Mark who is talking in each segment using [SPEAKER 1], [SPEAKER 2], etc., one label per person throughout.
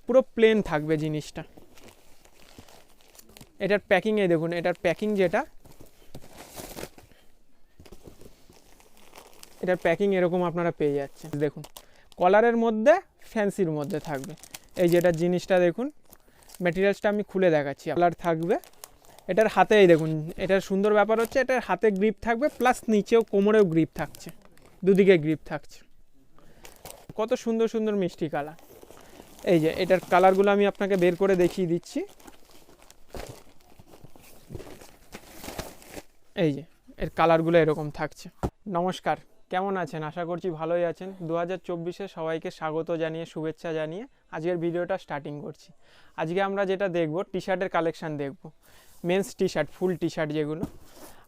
[SPEAKER 1] পুরো প্লেন থাকবে জিনিসটা। এটার প্যাকিংয়ে দেখুন, এটার প্যাকিং যেটা, এটার প্যাকিং এরকম আপনারা পেয়ে যাচ্ছেন। দেখুন কলারের মধ্যে ফ্যান্সির মধ্যে থাকবে। এই যেটার জিনিসটা দেখুন, ম্যাটেরিয়ালসটা আমি খুলে দেখাচ্ছি। কালার থাকবে এটার হাতে, এই দেখুন এটার সুন্দর ব্যাপার হচ্ছে এটার হাতে গ্রিপ থাকবে, প্লাস নিচেও কোমরেও গ্রিপ থাকছে, দুদিকে গ্রিপ থাকছে। কত সুন্দর সুন্দর মিষ্টি কালার। এই যে এটার কালারগুলো আমি আপনাকে বের করে দেখিয়ে দিচ্ছি। এই যে এর কালারগুলো এরকম থাকছে। নমস্কার, কেমন আছেন? আশা করছি ভালোই আছেন। 2024-এ সবাইকে স্বাগত জানিয়ে, শুভেচ্ছা জানিয়ে আজকের ভিডিওটা স্টার্টিং করছি। আজকে আমরা যেটা দেখব, টি শার্টের কালেকশান দেখব, মেন্স টি শার্ট, ফুল টি শার্ট যেগুলো।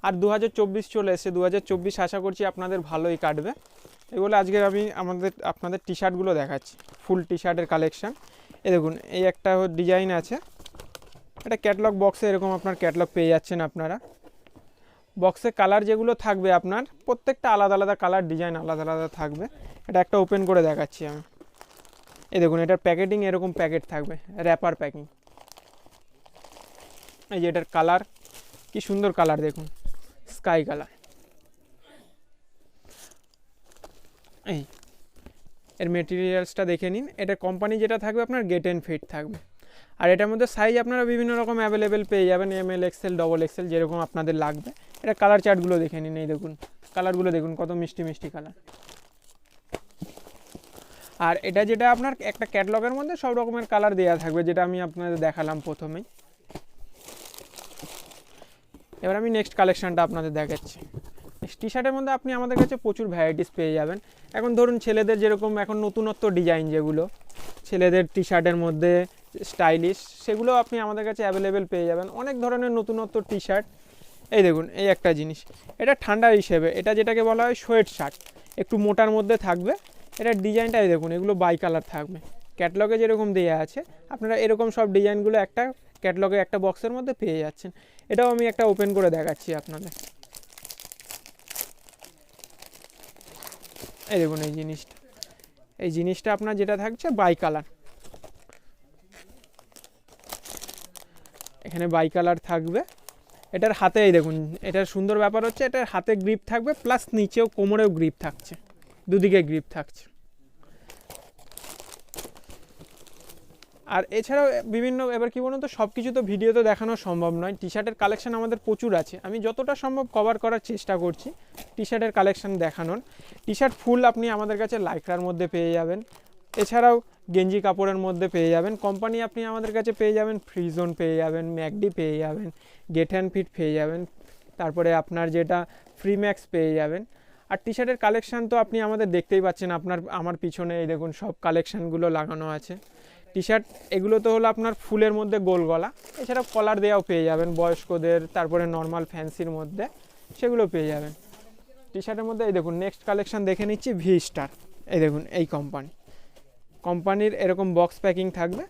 [SPEAKER 1] আর 2024 চলে এসেছে, 2024 আশা করছি আপনাদের ভালোই কাটবে। এগুলো আজকে আমি আপনাদের টি শার্টগুলো দেখাচ্ছি, ফুল টি শার্টের কালেকশান। এই দেখুন এই একটা ডিজাইন আছে, এটা ক্যাটলগ বক্সে এরকম আপনার ক্যাটলগ পেয়ে যাচ্ছেন আপনারা। বক্সে কালার যেগুলো থাকবে আপনার প্রত্যেকটা আলাদা আলাদা কালার, ডিজাইন আলাদা আলাদা থাকবে। এটা একটা ওপেন করে দেখাচ্ছি আমি। এই দেখুন এটার প্যাকেটিং এরকম প্যাকেট থাকবে, র্যাপার প্যাকিং। এই যে এটার কালার, কি সুন্দর কালার দেখুন, স্কাই কালার। এই এর মেটেরিয়ালসটা দেখে নিন। এটার কোম্পানি যেটা থাকবে আপনার গেট এন্ড ফিট থাকবে। আর এটার মধ্যে সাইজ আপনারা বিভিন্ন রকম অ্যাভেলেবেল পেয়ে যাবেন, ML, XL, XXL যেরকম আপনাদের লাগবে। এটা কালার চার্টগুলো দেখে নিন। এই দেখুন কালারগুলো দেখুন, কত মিষ্টি মিষ্টি কালার। আর এটা যেটা আপনার একটা ক্যাটলগের মধ্যে সব রকমের কালার দেওয়া থাকবে, যেটা আমি আপনাদের দেখালাম প্রথমেই। এবার আমি নেক্সট কালেকশানটা আপনাদের দেখাচ্ছি। টি শার্টের মধ্যে আপনি আমাদের কাছে প্রচুর ভ্যারাইটিস পেয়ে যাবেন। এখন ধরুন ছেলেদের যেরকম এখন নতুনত্ব ডিজাইন, যেগুলো ছেলেদের টি শার্টের মধ্যে স্টাইলিশ, সেগুলো আপনি আমাদের কাছে অ্যাভেলেবেল পেয়ে যাবেন। অনেক ধরনের নতুনত্ব টি শার্ট। এই দেখুন এই একটা জিনিস, এটা ঠান্ডার হিসেবে, এটা যেটাকে বলা হয় সোয়েট শার্ট, একটু মোটার মধ্যে থাকবে। এটার ডিজাইনটাই দেখুন, এগুলো বাই কালার থাকবে। ক্যাটলগে যেরকম দেওয়া আছে আপনারা এরকম সব ডিজাইনগুলো একটা ক্যাটলগে একটা বক্সের মধ্যে পেয়ে যাচ্ছেন। এটাও আমি একটা ওপেন করে দেখাচ্ছি আপনাদের। এই দেখুন এই জিনিসটা আপনার যেটা থাকছে বাই কালার, এখানে বাই কালার থাকবে। এটার হাতে, এই দেখুন এটার সুন্দর ব্যাপার হচ্ছে এটার হাতে গ্রিপ থাকবে, প্লাস নিচেও কোমরেও গ্রিপ থাকছে, দুদিকে গ্রিপ থাকছে। আর এছাড়াও বিভিন্ন, এবার কি বলুন তো, সব কিছু তো ভিডিওতে দেখানো সম্ভব নয়। টি শার্টের কালেকশান আমাদের প্রচুর আছে, আমি যতটা সম্ভব কভার করার চেষ্টা করছি টি শার্টের কালেকশান দেখানোর। টি শার্ট ফুল আপনি আমাদের কাছে লাইক্রার মধ্যে পেয়ে যাবেন, এছাড়াও গেঞ্জি কাপড়ের মধ্যে পেয়ে যাবেন। কোম্পানি আপনি আমাদের কাছে পেয়ে যাবেন, ফ্রিজন পেয়ে যাবেন, ম্যাকডি পেয়ে যাবেন, গেট অ্যান্ড ফিট পেয়ে যাবেন, তারপরে আপনার যেটা ফ্রি ম্যাক্স পেয়ে যাবেন। আর টি শার্টের কালেকশান তো আপনি আমাদের দেখতেই পাচ্ছেন, আমার পিছনে এই দেখুন সব কালেকশানগুলো লাগানো আছে। টি শার্ট এগুলো তো হলো আপনার ফুলের মধ্যে গোল গলা, এছাড়া কলার দেওয়াও পেয়ে যাবেন বয়স্কদের, তারপরে নর্মাল ফ্যান্সির মধ্যে সেগুলো পেয়ে যাবেন। টি শার্টের মধ্যে এই দেখুন নেক্সট কালেকশান দেখে নিচ্ছি, ভি স্টার। এই দেখুন এই কোম্পানির এরকম বক্স প্যাকিং থাকবে।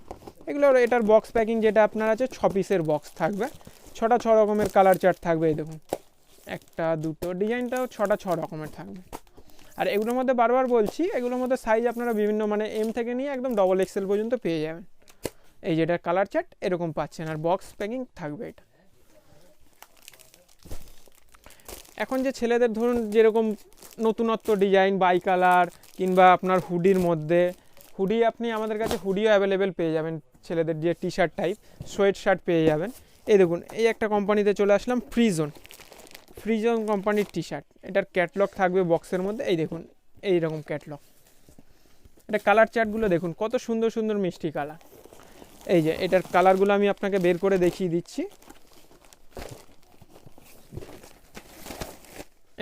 [SPEAKER 1] এগুলো এটার বক্স প্যাকিং যেটা আপনার আছে 6 পিসের বক্স থাকবে, 6 রকমের কালার চার্ট থাকবে। এই দেখুন একটা দুটো ডিজাইনটাও 6 রকমের থাকবে। আর এগুলোর মধ্যে বারবার বলছি, এগুলোর মধ্যে সাইজ আপনারা বিভিন্ন, মানে M থেকে নিয়ে একদম XXL পর্যন্ত পেয়ে যাবেন। এই যেটা কালার চার্ট এরকম পাচ্ছেন, আর বক্স প্যাকিং থাকবে এটা। এখন যে ছেলেদের ধরুন যেরকম নতুনত্ব ডিজাইন, বাই কালার, কিংবা আপনার হুডির মধ্যে, হুডি আপনি আমাদের কাছে হুডিও অ্যাভেলেবেল পেয়ে যাবেন। ছেলেদের যে T shirt type, sweat shirt পেয়ে যাবেন। এই দেখুন এই একটা কোম্পানিতে চলে আসলাম, ফ্রিজন কোম্পানির টি শার্ট। এটার ক্যাটলগ থাকবে বক্সের মধ্যে। এই দেখুন এইরকম ক্যাটলগ। এটা কালার চার্টগুলো দেখুন, কত সুন্দর সুন্দর মিষ্টি কালার। এই যে এটার কালারগুলো আমি আপনাকে বের করে দেখিয়ে দিচ্ছি।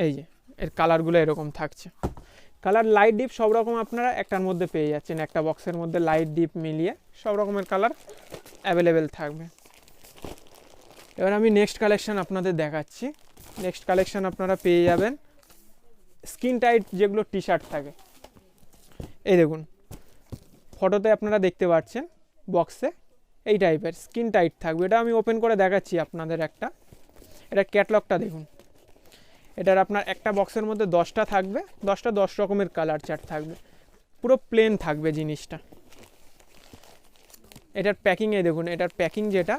[SPEAKER 1] এই যে এর কালারগুলো এরকম থাকছে। কালার লাইট ডিপ সব রকম আপনারা একটার মধ্যে পেয়ে যাচ্ছেন, একটা বক্সের মধ্যে লাইট ডিপ মিলিয়ে সব রকমের কালার অ্যাভেলেবেল থাকবে। এবার আমি নেক্সট কালেকশান আপনাদের দেখাচ্ছি। নেক্সট কালেকশান আপনারা পেয়ে যাবেন স্কিন টাইট যেগুলো টি শার্ট থাকে। এই দেখুন ফটোতে আপনারা দেখতে পাচ্ছেন বক্সে এই টাইপের স্কিন টাইট থাকবে। এটা আমি ওপেন করে দেখাচ্ছি আপনাদের একটা। এটা ক্যাটলগটা দেখুন, এটার আপনার একটা বক্সের মধ্যে 10টা থাকবে, 10 রকমের কালার চার্ট থাকবে, পুরো প্লেন থাকবে জিনিসটা। এটার প্যাকিংয়ে দেখুন, এটার প্যাকিং যেটা,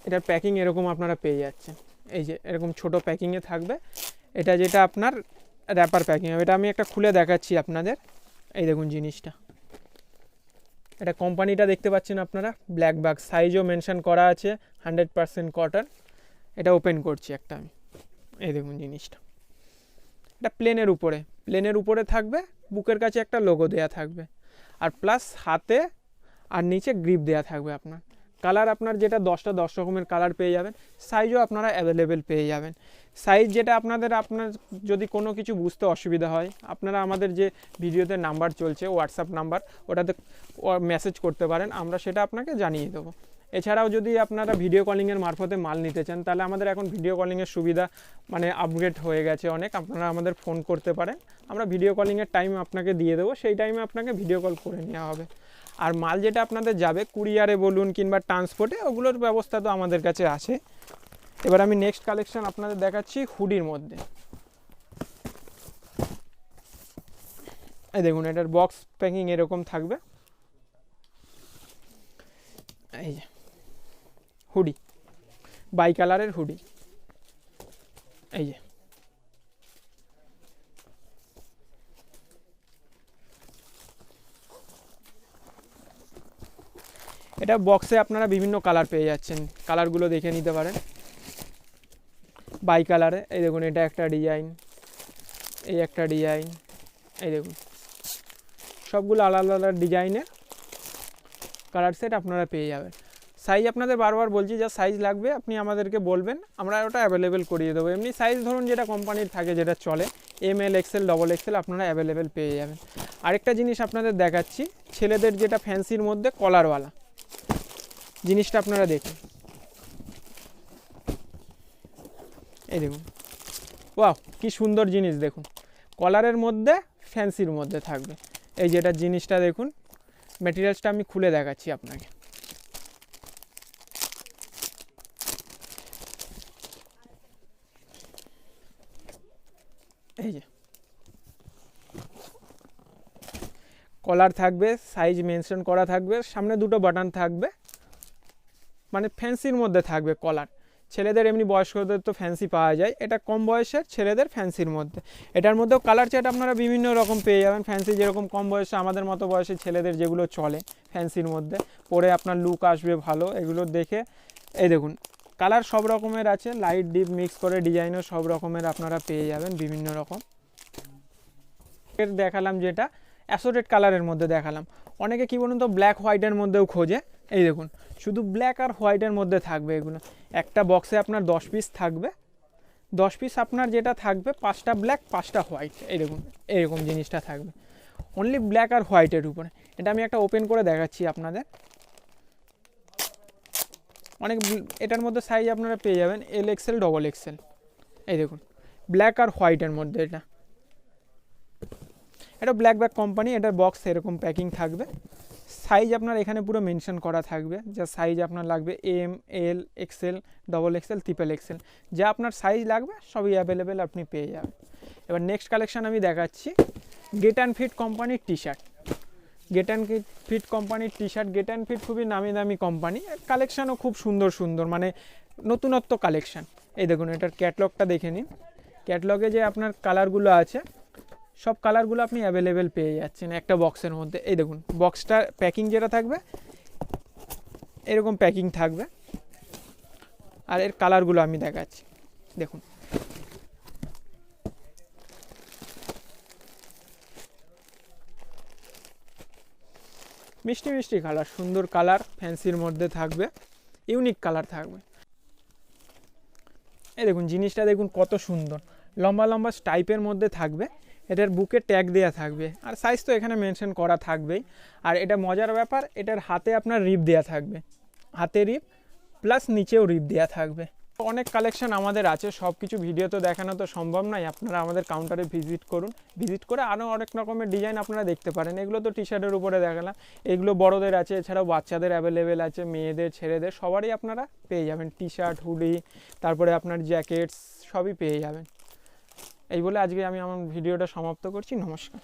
[SPEAKER 1] এটার প্যাকিং এরকম আপনারা পেয়ে যাচ্ছেন। এই যে এরকম ছোট প্যাকিংয়ে থাকবে। এটা যেটা আপনার র্যাপার প্যাকিং হবে, এটা আমি একটা খুলে দেখাচ্ছি আপনাদের। এই দেখুন জিনিসটা, এটা কোম্পানিটা দেখতে পাচ্ছেন আপনারা, ব্ল্যাক বাগ, সাইজও মেনশন করা আছে 100% কটন। এটা ওপেন করছি একটা আমি, এই দেখুন জিনিসটা, এটা প্লেনের উপরে থাকবে, বুকের কাছে একটা লোগো দেয়া থাকবে, আর প্লাস হাতে আর নিচে গ্রিপ দেয়া থাকবে। আপনার কালার আপনার যেটা 10 রকমের কালার পেয়ে যাবেন, সাইজও আপনারা অ্যাভেলেবেল পেয়ে যাবেন। সাইজ যেটা আপনার যদি কোনো কিছু বুঝতে অসুবিধা হয়, আপনারা আমাদের যে ভিডিওতে নাম্বার চলছে হোয়াটসঅ্যাপ নাম্বার, ওটাতে মেসেজ করতে পারেন, আমরা সেটা আপনাকে জানিয়ে দেবো। এছাড়াও যদি আপনারা ভিডিও কলিংয়ের মারফতে মাল নিতে চান, তাহলে আমাদের এখন ভিডিও কলিংয়ের সুবিধা মানে আপগ্রেড হয়ে গেছে অনেক, আপনারা আমাদের ফোন করতে পারেন, আমরা ভিডিও কলিংয়ের টাইম আপনাকে দিয়ে দেবো, সেই টাইমে আপনাকে ভিডিও কল করে নেওয়া হবে। আর মাল যেটা আপনাদের যাবে কুরিয়ারে বলুন কিংবা ট্রান্সপোর্টে, ওগুলোর ব্যবস্থা তো আমাদের কাছে আছে। এবার আমি নেক্সট কালেকশন আপনাদের দেখাচ্ছি হুডির মধ্যে। এই দেখুন, এটার বক্স প্যাকিং এরকম থাকবে। এই যে হুডি, বাই কালারের হুডি, এই যে এটা বক্সে আপনারা বিভিন্ন কালার পেয়ে যাচ্ছেন, কালারগুলো দেখে নিতে পারেন। বাই কালারে এই দেখুন, এটা একটা ডিজাইন, এই একটা ডিজাইন, এই দেখুন সবগুলো আলাদা আলাদা ডিজাইনের কালার সেট আপনারা পেয়ে যাবেন। সাইজ আপনাদের বারবার বলছি, যা সাইজ লাগবে আপনি আমাদেরকে বলবেন, আমরা ওটা অ্যাভেলেবেল করিয়ে দেবো। এমনি সাইজ ধরুন যেটা কোম্পানির থাকে, যেটা চলে ML XL XXL আপনারা অ্যাভেলেবেল পেয়ে যাবেন। আরেকটা জিনিস আপনাদের দেখাচ্ছি, ছেলেদের যেটা ফ্যান্সির মধ্যে কলারওয়ালা জিনিসটা আপনারা দেখুন, এই দেখুন, ওয়াও কি সুন্দর জিনিস দেখুন, কলারের মধ্যে ফ্যান্সির মধ্যে থাকবে। এই যেটা জিনিসটা দেখুন, ম্যাটেরিয়ালসটা আমি খুলে দেখাচ্ছি আপনাকে। এই যে কলার থাকবে, সাইজ মেনশন করা থাকবে, সামনে দুটো বাটন থাকবে, মানে ফ্যান্সির মধ্যে থাকবে কলার। ছেলেদের এমনি বয়স্কদের তো ফ্যান্সি পাওয়া যায়, এটা কম বয়সের ছেলেদের ফ্যান্সির মধ্যে। এটার মধ্যেও কালার চার্ট আপনারা বিভিন্ন রকম পেয়ে যাবেন। ফ্যান্সি যেরকম কম বয়সে আমাদের মতো বয়সের ছেলেদের যেগুলো চলে ফ্যান্সির মধ্যে, পরে আপনার লুক আসবে ভালো, এগুলো দেখে। এই দেখুন কালার সব রকমের আছে, লাইট ডিপ মিক্স করে ডিজাইনও সব রকমের আপনারা পেয়ে যাবেন বিভিন্ন রকম। এর দেখালাম যেটা অ্যাসোটেড কালারের মধ্যে দেখালাম। অনেকে কী বলুন তো, ব্ল্যাক হোয়াইটের মধ্যেও খোঁজে। এই দেখুন শুধু ব্ল্যাক আর হোয়াইটের মধ্যে থাকবে এগুলো। একটা বক্সে আপনার 10 পিস থাকবে, 10 পিস আপনার যেটা থাকবে 5টা ব্ল্যাক 5টা হোয়াইট। এই দেখুন এরকম জিনিসটা থাকবে, অনলি ব্ল্যাক আর হোয়াইটের উপরে। এটা আমি একটা ওপেন করে দেখাচ্ছি আপনাদের। অনেক এটার মধ্যে সাইজ আপনারা পেয়ে যাবেন L XL XXL। এই দেখুন ব্ল্যাক আর হোয়াইটের মধ্যে, এটা ব্ল্যাক ব্যাগ কোম্পানি, এটার বক্স এরকম প্যাকিং থাকবে। সাইজ আপনার এখানে পুরো মেনশন করা থাকবে, যা সাইজ আপনার লাগবে M L XL XXL XXL, যা আপনার সাইজ লাগবে সবই অ্যাভেলেবেল আপনি পেয়ে যাবেন। এবার নেক্সট কালেকশন আমি দেখাচ্ছি গেট অ্যান্ড ফিট কোম্পানির T shirt. Get and fit কোম্পানির T shirt, get and fit খুবই নামি দামি কোম্পানি, কালেকশানও খুব সুন্দর সুন্দর, মানে নতুনত্ব কালেকশান। এই দেখুন এটার ক্যাটলগটা দেখে নিন, ক্যাটলগে যে আপনার কালারগুলো আছে সব কালারগুলো আপনি অ্যাভেলেবেল পেয়ে যাচ্ছেন একটা বক্সের মধ্যে। এই দেখুন বক্সটা প্যাকিং যেটা থাকবে এরকম প্যাকিং থাকবে, আর এর কালারগুলো আমি দেখাচ্ছি দেখুন। মিষ্টি মিষ্টি কালার, সুন্দর কালার, ফ্যান্সির মধ্যে থাকবে, ইউনিক কালার থাকবে। এই দেখুন জিনিসটা দেখুন কত সুন্দর, লম্বা লম্বা স্টাইপের মধ্যে থাকবে, এটার বুকে ট্যাগ দেওয়া থাকবে, আর সাইজ তো এখানে মেনশন করা থাকবেই। আর এটা মজার ব্যাপার, এটার হাতে আপনার রিপ দেওয়া থাকবে, হাতে রিপ প্লাস নিচেও রিপ দেওয়া থাকবে। অনেক কালেকশন আমাদের আছে, সব কিছু ভিডিও তো দেখানো তো সম্ভব নয়, আপনারা আমাদের কাউন্টারে ভিজিট করুন, ভিজিট করে আরও অনেক রকমের ডিজাইন আপনারা দেখতে পারেন। এগুলো তো টি শার্টের উপরে দেখালাম, এগুলো বড়দের আছে, এছাড়াও বাচ্চাদের অ্যাভেলেবেল আছে, মেয়েদের ছেলেদের সবারই আপনারা পেয়ে যাবেন। টি শার্ট, হুডি, তারপরে আপনার জ্যাকেটস সবই পেয়ে যাবেন। এই বলে আজকে আমি আমার ভিডিওটা সমাপ্ত করছি। নমস্কার।